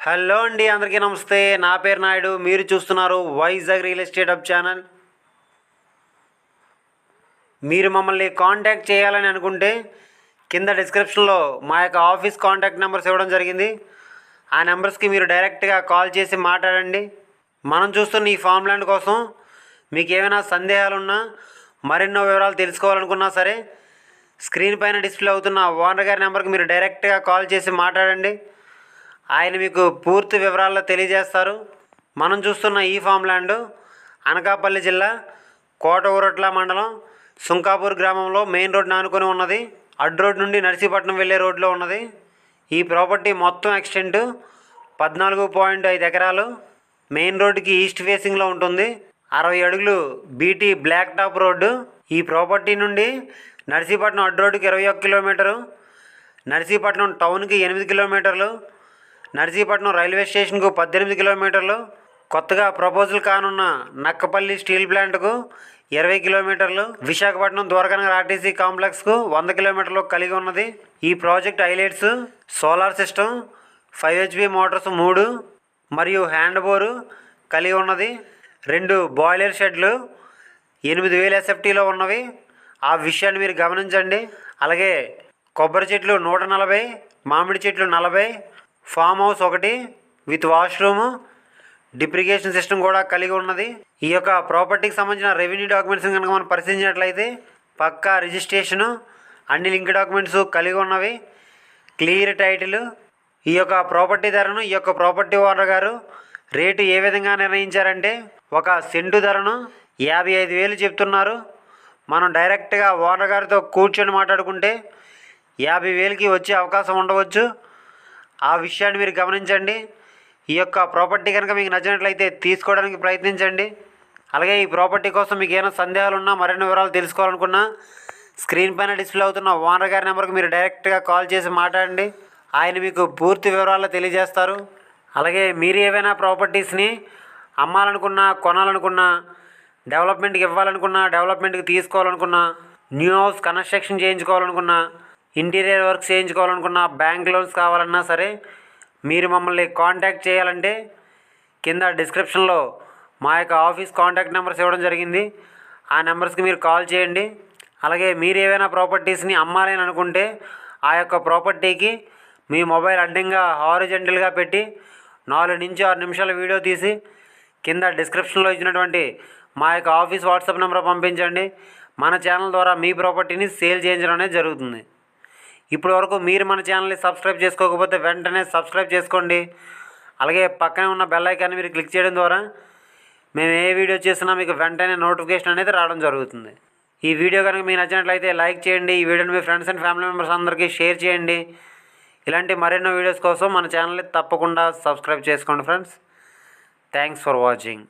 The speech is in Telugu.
హలో అండి, అందరికీ నమస్తే. నా పేరు నాయుడు. మీరు చూస్తున్నారు Vizag real estate hub channel. మీరు మమ్మల్ని కాంటాక్ట్ చేయాలని అనుకుంటే కింద డిస్క్రిప్షన్లో మా యొక్క ఆఫీస్ కాంటాక్ట్ నెంబర్స్ ఇవ్వడం జరిగింది. ఆ నెంబర్స్కి మీరు డైరెక్ట్గా కాల్ చేసి మాట్లాడండి. మనం చూస్తున్న ఈ ఫామ్ ల్యాండ్ కోసం మీకు ఏమైనా సందేహాలున్నా, మరెన్నో వివరాలు తెలుసుకోవాలనుకున్నా సరే, స్క్రీన్ పైన డిస్ప్లే అవుతున్న ఓనర్ గారి నెంబర్కి మీరు డైరెక్ట్గా కాల్ చేసి మాట్లాడండి. ఆయన మీకు పూర్తి వివరాల్లో తెలియజేస్తారు. మనం చూస్తున్న ఈ ఫామ్ ల్యాండ్ అనకాపల్లి జిల్లా కోటఊరట్ల మండలం సుంకాపూర్ గ్రామంలో మెయిన్ రోడ్ ఆనుకొని ఉన్నది. అడ్డు రోడ్ నుండి నర్సీపట్నం వెళ్ళే రోడ్లో ఉన్నది. ఈ ప్రాపర్టీ మొత్తం ఎక్స్టెంట్ 14.5 ఎకరాలు. మెయిన్ రోడ్డుకి ఈస్ట్ ఫేసింగ్లో ఉంటుంది. 60 అడుగులు బీటీ బ్లాక్ టాప్ రోడ్డు. ఈ ప్రాపర్టీ నుండి నర్సీపట్నం అడ్డు రోడ్డుకి 21 కిలోమీటరు, నర్సీపట్నం టౌన్కి 8 కిలోమీటర్లు, నర్సీపట్నం రైల్వే స్టేషన్కు 18 కిలోమీటర్లు, కొత్తగా ప్రపోజల్ కానున్న నక్కపల్లి స్టీల్ ప్లాంట్కు 20 కిలోమీటర్లు, విశాఖపట్నం ద్వారకానగర్ ఆర్టీసీ కాంప్లెక్స్కు 100 కిలోమీటర్లు కలిగి ఉన్నది. ఈ project highlights: solar system, 5 HP Motors 3 మరియు హ్యాండ్ బోరు కలిగి ఉన్నది. 2 బాయిలర్ షెడ్లు 8000 SFTలో ఉన్నవి. ఆ విషయాన్ని మీరు గమనించండి. అలాగే కొబ్బరి చెట్లు 140, మామిడి చెట్లు 40, farm house 1 with washroom, depreciation system కూడా కలిగి ఉన్నది. ఈ యొక్క ప్రాపర్టీకి సంబంధించిన రెవెన్యూ డాక్యుమెంట్స్ కనుక మనం పరిశీలించినట్లయితే పక్కా రిజిస్ట్రేషను, అన్ని లింక్ డాక్యుమెంట్స్ కలిగి ఉన్నవి, క్లియర్ టైటిల్. ఈ యొక్క ప్రాపర్టీ ధరను ఈ యొక్క ప్రాపర్టీ ఓనర్ గారు రేటు ఏ విధంగా నిర్ణయించారంటే, ఒక సెంటు ధరను 55,000 చెప్తున్నారు. మనం డైరెక్ట్గా ఓనర్ గారితో కూర్చొని మాట్లాడుకుంటే 50,000కి వచ్చే అవకాశం ఉండవచ్చు. ఆ విషయాన్ని మీరు గమనించండి. ఈ యొక్క ప్రాపర్టీ కనుక మీకు నచ్చినట్లయితే తీసుకోవడానికి ప్రయత్నించండి. అలాగే ఈ ప్రాపర్టీ కోసం మీకు ఏమైనా సందేహాలు ఉన్నా, మరిన్ని వివరాలు తెలుసుకోవాలనుకున్నా, స్క్రీన్ పైన డిస్ప్లే అవుతున్న ఓనర్ గారి నెంబర్కి మీరు డైరెక్ట్గా కాల్ చేసి మాట్లాడండి. ఆయన మీకు పూర్తి వివరాలు తెలియజేస్తారు. అలాగే మీరు ఏవైనా ప్రాపర్టీస్ని అమ్మాలనుకున్నా, కొనాలనుకున్నా, డెవలప్మెంట్కి ఇవ్వాలనుకున్నా, డెవలప్మెంట్కి తీసుకోవాలనుకున్నా, న్యూ హౌస్ కన్స్ట్రక్షన్ చేయించుకోవాలనుకున్నా, ఇంటీరియర్ వర్క్స్ చేయించుకోవాలనుకున్నా, బ్యాంక్ లోన్స్ కావాలన్నా సరే, మీరు మమ్మల్ని కాంటాక్ట్ చేయాలంటే కింద డిస్క్రిప్షన్లో మా యొక్క ఆఫీస్ కాంటాక్ట్ నెంబర్స్ ఇవ్వడం జరిగింది. ఆ నెంబర్స్కి మీరు కాల్ చేయండి. అలాగే మీరు ఏవైనా ప్రాపర్టీస్ని అమ్మాలని అనుకుంటే ఆ యొక్క ప్రాపర్టీకి మీ మొబైల్ అడ్డంగా హారిజంటల్గా పెట్టి 4 నుంచి 6 నిమిషాల వీడియో తీసి కింద డిస్క్రిప్షన్లో ఇచ్చినటువంటి మా యొక్క ఆఫీస్ వాట్సాప్ నెంబర్ పంపించండి. మన ఛానల్ ద్వారా మీ ప్రాపర్టీని సేల్ చేయించడం అనేది జరుగుతుంది. ఇప్పటి వరకు మీరు మన ఛానల్ని సబ్స్క్రైబ్ చేసుకోకపోతే వెంటనే సబ్స్క్రైబ్ చేసుకోండి. అలాగే పక్కనే ఉన్న బెల్ ఐకాన్ని మీరు క్లిక్ చేయడం ద్వారా మేము ఏ వీడియో చేసినా మీకు వెంటనే నోటిఫికేషన్ అనేది రావడం జరుగుతుంది. ఈ వీడియో కనుక మీకు నచ్చినట్లయితే లైక్ చేయండి. ఈ వీడియోని మీ ఫ్రెండ్స్ అండ్ ఫ్యామిలీ మెంబర్స్ అందరికీ షేర్ చేయండి. ఇలాంటి మరెన్నో వీడియోస్ కోసం మన ఛానల్ని తప్పకుండా సబ్స్క్రైబ్ చేసుకోండి ఫ్రెండ్స్. Thanks for watching.